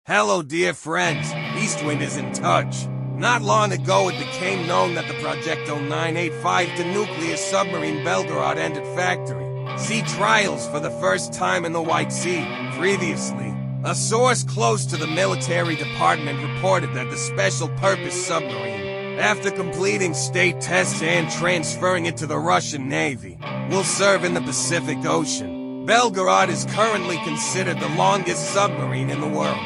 Hello, dear friends. Eastwind is in touch. Not long ago, it became known that the Projecto 985 nuclear submarine Belgorod entered factory. Sea trials for the first time in the White Sea. Previously, a source close to the military department reported that the special-purpose submarine, after completing state tests and transferring it to the Russian Navy, will serve in the Pacific Ocean. Belgorod is currently considered the longest submarine in the world.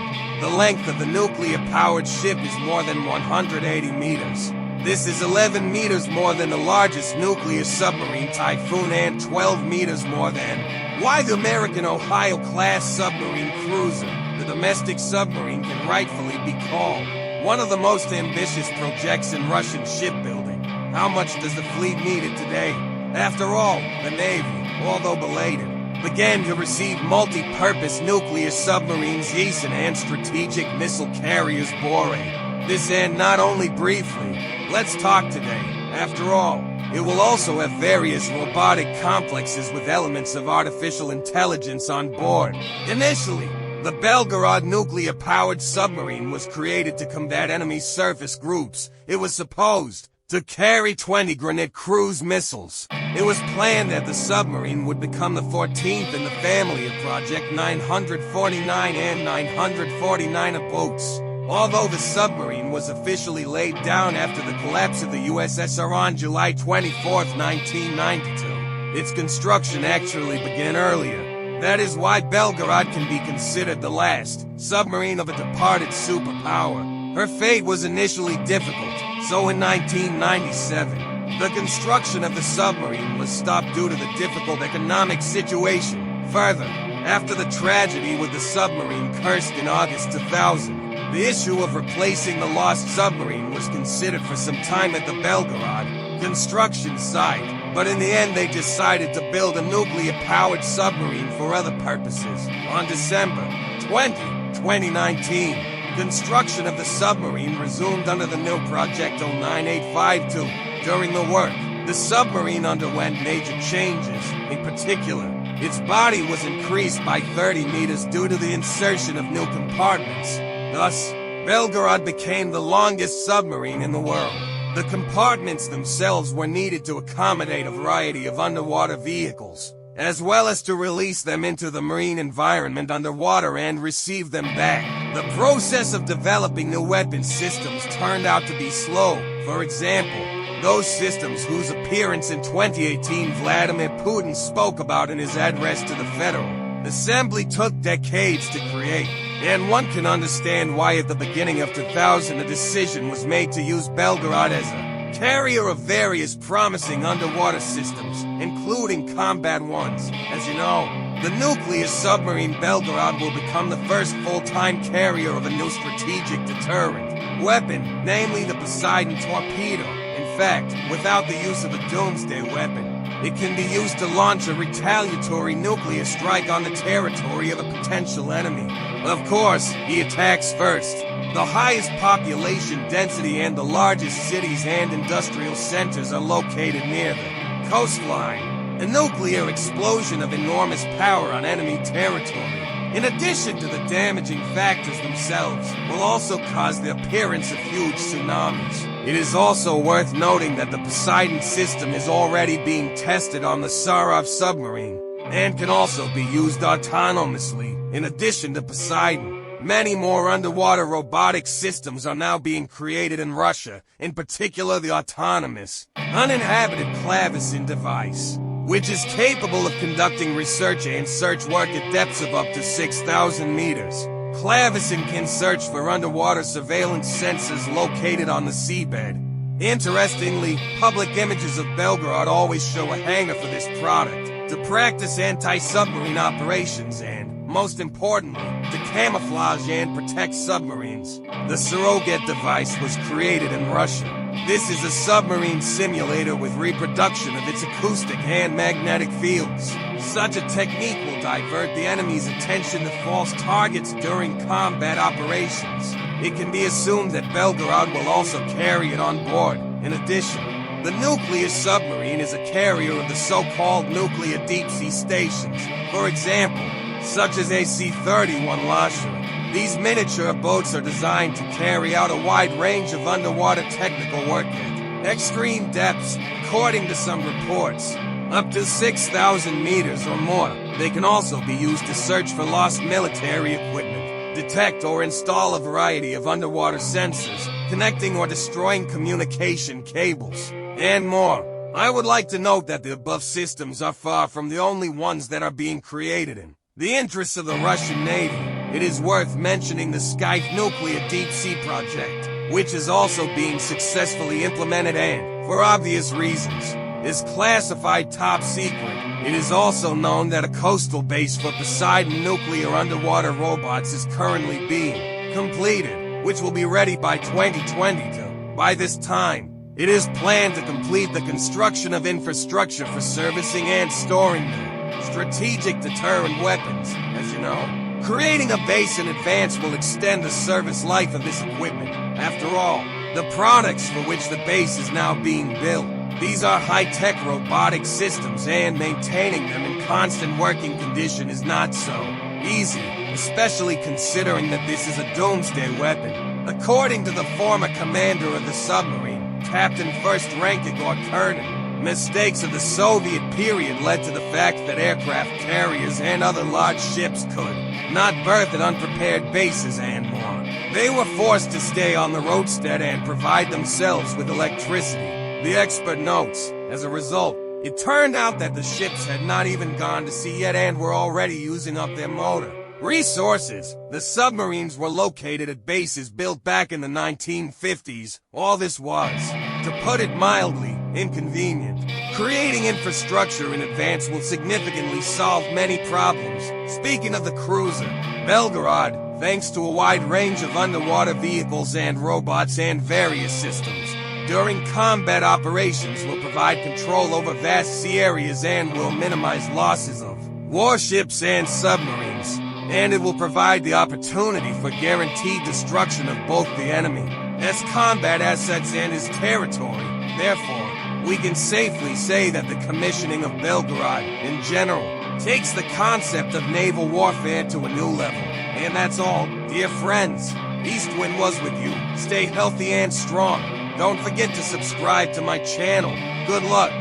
The length of the nuclear-powered ship is more than 180 meters. This is 11 meters more than the largest nuclear submarine Typhoon and 12 meters more than the American Ohio-class submarine cruiser. The domestic submarine can rightfully be called one of the most ambitious projects in Russian shipbuilding. How much does the fleet need it today? After all, the Navy, although belated, began to receive multi-purpose nuclear submarines Yeltsin and strategic missile carriers Belgorod. This and not only briefly. Let's talk today. After all, it will also have various robotic complexes with elements of artificial intelligence on board. Initially, the Belgorod nuclear-powered submarine was created to combat enemy surface groups. It was supposed to carry 20 Granite cruise missiles. It was planned that the submarine would become the 14th in the family of Project 949 and 949 of boats. Although the submarine was officially laid down after the collapse of the USSR on July 24, 1992, its construction actually began earlier. That is why Belgorod can be considered the last submarine of a departed superpower. Her fate was initially difficult, so in 1997, the construction of the submarine was stopped due to the difficult economic situation. Further, after the tragedy with the submarine Kursk in August 2000, the issue of replacing the lost submarine was considered for some time at the Belgorod construction site, but in the end they decided to build a nuclear-powered submarine for other purposes. On December 20, 2019, construction of the submarine resumed under the new Projecto 985-2. During the work, the submarine underwent major changes. In particular, its body was increased by 30 meters due to the insertion of new compartments. Thus, Belgorod became the longest submarine in the world. The compartments themselves were needed to accommodate a variety of underwater vehicles, as well as to release them into the marine environment underwater and receive them back. The process of developing new weapon systems turned out to be slow. For example, those systems whose appearance in 2018 Vladimir Putin spoke about in his address to the Federal Assembly took decades to create, and one can understand why at the beginning of 2000 a decision was made to use Belgorod as a carrier of various promising underwater systems, including combat ones. As you know, the nuclear submarine Belgorod will become the first full-time carrier of a new strategic deterrent weapon, namely the Poseidon torpedo. In fact, without the use of a doomsday weapon, it can be used to launch a retaliatory nuclear strike on the territory of a potential enemy. Of course, he attacks first. The highest population density and the largest cities and industrial centers are located near the coastline. A nuclear explosion of enormous power on enemy territory, in addition to the damaging factors themselves, will also cause the appearance of huge tsunamis. It is also worth noting that the Poseidon system is already being tested on the Sarov submarine, and can also be used autonomously. In addition to Poseidon, many more underwater robotic systems are now being created in Russia, in particular the autonomous, uninhabited Clavicin device, which is capable of conducting research and search work at depths of up to 6,000 meters. Clavicin can search for underwater surveillance sensors located on the seabed. Interestingly, public images of Belgorod always show a hangar for this product, to practice anti-submarine operations and, most importantly, to camouflage and protect submarines. The Surrogate device was created in Russia. This is a submarine simulator with reproduction of its acoustic and magnetic fields. Such a technique will divert the enemy's attention to false targets during combat operations. It can be assumed that Belgorod will also carry it on board. In addition, the nuclear submarine is a carrier of the so-called nuclear deep-sea stations. For example, such as AC-31 Lashchuk. These miniature boats are designed to carry out a wide range of underwater technical work at extreme depths, according to some reports. Up to 6,000 meters or more. They can also be used to search for lost military equipment, detect or install a variety of underwater sensors, connecting or destroying communication cables, and more. I would like to note that the above systems are far from the only ones that are being created in the interests of the Russian Navy. It is worth mentioning the Skype nuclear deep-sea project, which is also being successfully implemented and, for obvious reasons, is classified top secret. It is also known that a coastal base for Poseidon nuclear underwater robots is currently being completed, which will be ready by 2022. By this time, it is planned to complete the construction of infrastructure for servicing and storing the strategic deterrent weapons, as you know. Creating a base in advance will extend the service life of this equipment. After all, the products for which the base is now being built, these are high-tech robotic systems, and maintaining them in constant working condition is not so easy, especially considering that this is a doomsday weapon. According to the former commander of the submarine, Captain First Rank Igor Kernin, mistakes of the Soviet period led to the fact that aircraft carriers and other large ships could not berth at unprepared bases and more. They were forced to stay on the roadstead and provide themselves with electricity. The expert notes, as a result, it turned out that the ships had not even gone to sea yet and were already using up their motor resources. The submarines were located at bases built back in the 1950s. All this was, to put it mildly, inconvenient. Creating infrastructure in advance will significantly solve many problems. Speaking of the cruiser, Belgorod, thanks to a wide range of underwater vehicles and robots and various systems, during combat operations will provide control over vast sea areas and will minimize losses of warships and submarines, and it will provide the opportunity for guaranteed destruction of both the enemy as combat assets and his territory. Therefore, we can safely say that the commissioning of Belgorod, in general, takes the concept of naval warfare to a new level. And that's all, dear friends. Eastwind was with you. Stay healthy and strong. Don't forget to subscribe to my channel. Good luck.